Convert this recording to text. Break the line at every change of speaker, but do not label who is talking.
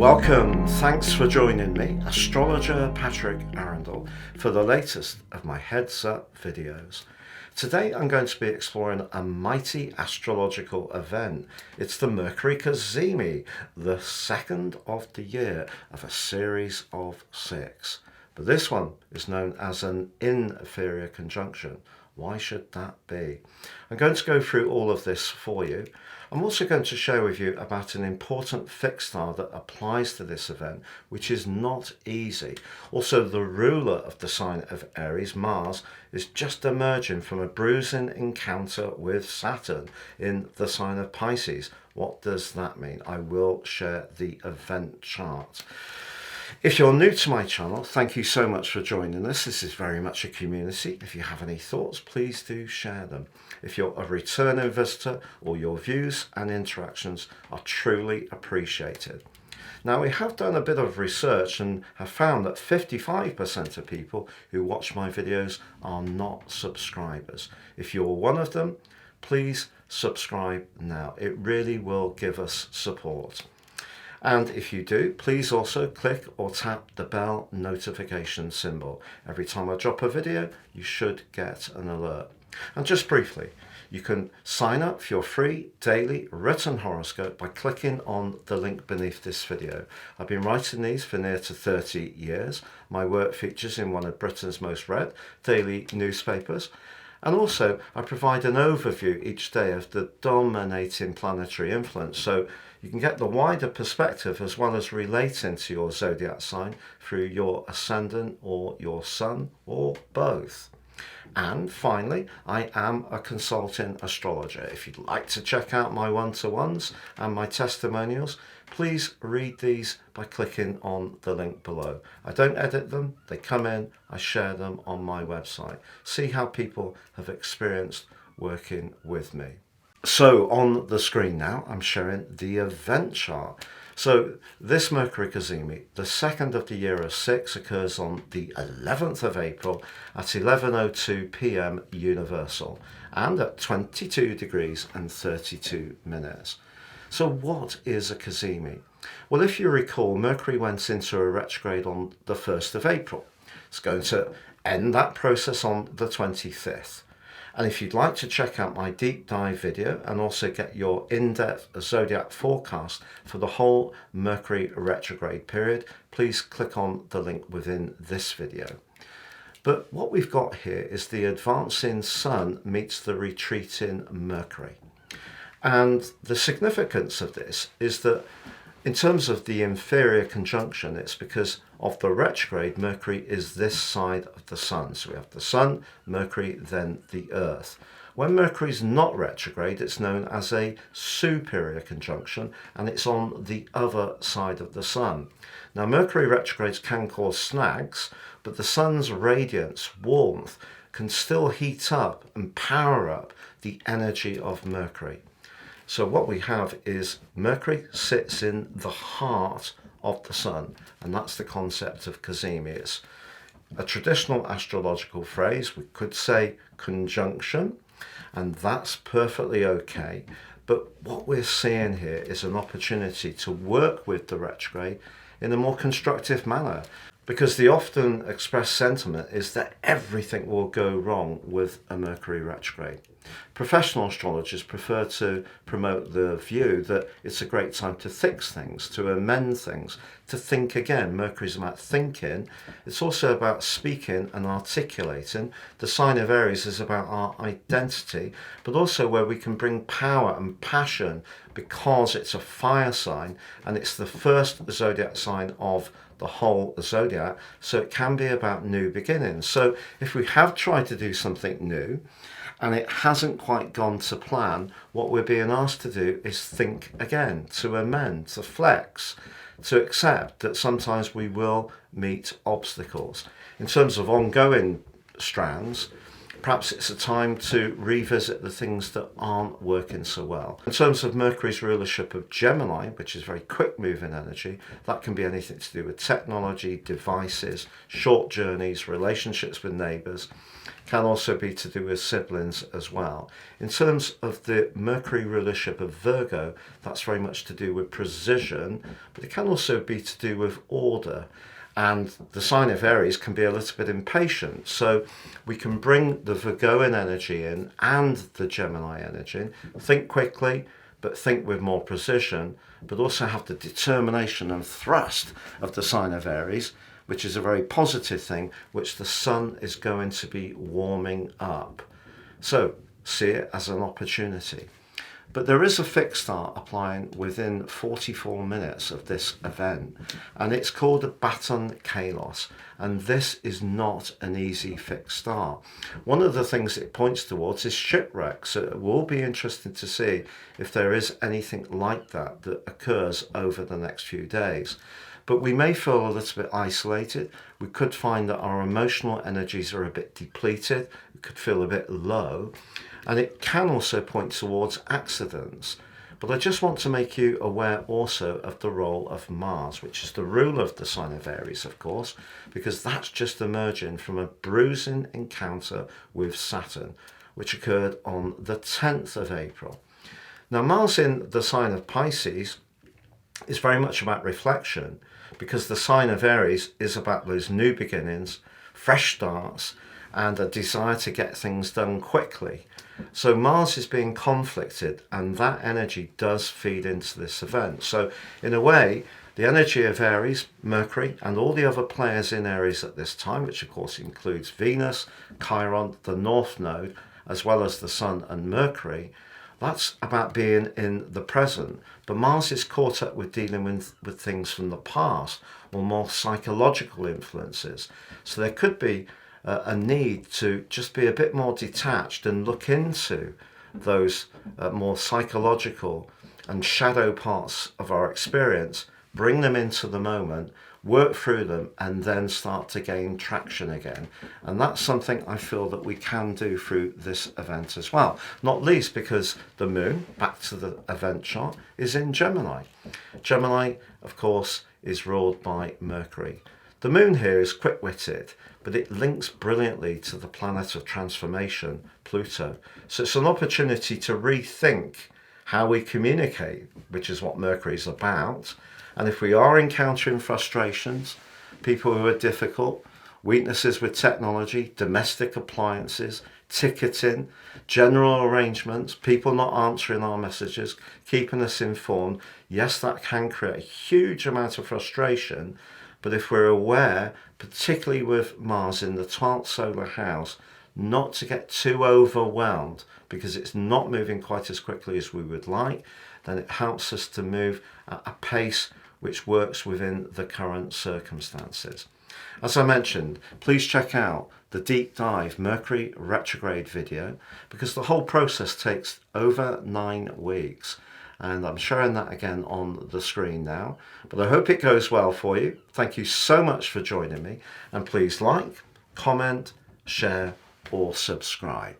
Welcome, thanks for joining me, astrologer Patrick Arundell, for the latest of my Heads Up videos. Today I'm going to be exploring a mighty astrological event. It's the Mercury Cazimi, the second of the year of a series of 6. But this one is known as an inferior conjunction. Why should that be? I'm going to go through all of this for you. I'm also going to share with you about an important fixed star that applies to this event, which is not easy. Also, the ruler of the sign of Aries, Mars, is just emerging from a bruising encounter with Saturn in the sign of Pisces. What does that mean? I will share the event chart. If you're new to my channel, thank you so much for joining us. This is very much a community. If you have any thoughts, please do share them. If you're a returning visitor, all your views and interactions are truly appreciated. Now, we have done a bit of research and have found that 55% of people who watch my videos are not subscribers. If you're one of them, please subscribe now. It really will give us support. And if you do, please also click or tap the bell notification symbol. Every time I drop a video, you should get an alert. And just briefly, you can sign up for your free daily written horoscope by clicking on the link beneath this video. I've been writing these for near to 30 years. My work features in one of Britain's most read daily newspapers. And also, I provide an overview each day of the dominating planetary influence, so you can get the wider perspective as well as relating to your zodiac sign through your ascendant or your sun or both. And finally, I am a consulting astrologer. If you'd like to check out my one-to-ones and my testimonials, please read these by clicking on the link below. I don't edit them, they come in, I share them on my website. See how people have experienced working with me. So on the screen now, I'm showing the event chart. So this Mercury Cazimi, the second of the year of 6, occurs on the 11th of April at 11:02 p.m. Universal and at 22 degrees and 32 minutes. So what is a Cazimi? Well, if you recall, Mercury went into a retrograde on the 1st of April. It's going to end that process on the 25th. And if you'd like to check out my deep dive video and also get your in-depth zodiac forecast for the whole Mercury retrograde period, please click on the link within this video. But what we've got here is the advancing Sun meets the retreating Mercury. And the significance of this is that in terms of the inferior conjunction, it's because of the retrograde, Mercury is this side of the Sun. So we have the Sun, Mercury, then the Earth. When Mercury is not retrograde, it's known as a superior conjunction, and it's on the other side of the Sun. Now, Mercury retrogrades can cause snags, but the Sun's radiance, warmth, can still heat up and power up the energy of Mercury. So what we have is Mercury sits in the heart of the Sun, and that's the concept of Cazimi. It's a traditional astrological phrase. We could say conjunction, and that's perfectly okay. But what we're seeing here is an opportunity to work with the retrograde in a more constructive manner, because the often expressed sentiment is that everything will go wrong with a Mercury retrograde. Professional astrologers prefer to promote the view that it's a great time to fix things, to amend things, to think again. Mercury's about thinking. It's also about speaking and articulating. The sign of Aries is about our identity, but also where we can bring power and passion because it's a fire sign and it's the first zodiac sign of the whole zodiac, so it can be about new beginnings. So if we have tried to do something new and it hasn't quite gone to plan, what we're being asked to do is think again, to amend, to flex, to accept that sometimes we will meet obstacles. In terms of ongoing strands, perhaps it's a time to revisit the things that aren't working so well. In terms of Mercury's rulership of Gemini, which is very quick moving energy, that can be anything to do with technology, devices, short journeys, relationships with neighbours. can also be to do with siblings as well. In terms of the Mercury rulership of Virgo, that's very much to do with precision, but it can also be to do with order. And the sign of Aries can be a little bit impatient. So we can bring the Virgoan energy in and the Gemini energy in. Think quickly, but think with more precision, but also have the determination and thrust of the sign of Aries, which is a very positive thing, which the sun is going to be warming up. So see it as an opportunity. But there is a fixed star applying within 44 minutes of this event, and it's called a Baton Kalos, and this is not an easy fixed star. One of the things it points towards is shipwreck, so it will be interesting to see if there is anything like that that occurs over the next few days. But we may feel a little bit isolated. We could find that our emotional energies are a bit depleted. We could feel a bit low. And it can also point towards accidents. But I just want to make you aware also of the role of Mars, which is the ruler of the sign of Aries, of course, because that's just emerging from a bruising encounter with Saturn, which occurred on the 10th of April. Now, Mars in the sign of Pisces is very much about reflection, because the sign of Aries is about those new beginnings, fresh starts, and a desire to get things done quickly. So Mars is being conflicted, and that energy does feed into this event. So in a way, the energy of Aries, Mercury, and all the other players in Aries at this time, which of course includes Venus, Chiron, the North Node, as well as the Sun and Mercury, that's about being in the present. But Mars is caught up with dealing with things from the past, or more psychological influences. So there could be a need to just be a bit more detached and look into those more psychological and shadow parts of our experience, bring them into the moment, work through them, and then start to gain traction again. And that's something I feel that we can do through this event as well. Not least because the moon, back to the event chart, is in Gemini. Gemini, of course, is ruled by Mercury. The moon here is quick-witted, but it links brilliantly to the planet of transformation, Pluto. So it's an opportunity to rethink how we communicate, which is what Mercury is about. And if we are encountering frustrations, people who are difficult, weaknesses with technology, domestic appliances, ticketing, general arrangements, people not answering our messages, keeping us informed, yes, that can create a huge amount of frustration. But if we're aware, particularly with Mars in the 12th solar house, not to get too overwhelmed because it's not moving quite as quickly as we would like, then it helps us to move at a pace which works within the current circumstances. As I mentioned, please check out the deep dive Mercury retrograde video, because the whole process takes over 9 weeks. And I'm showing that again on the screen now. But I hope it goes well for you. Thank you so much for joining me. And please like, comment, share, or subscribe.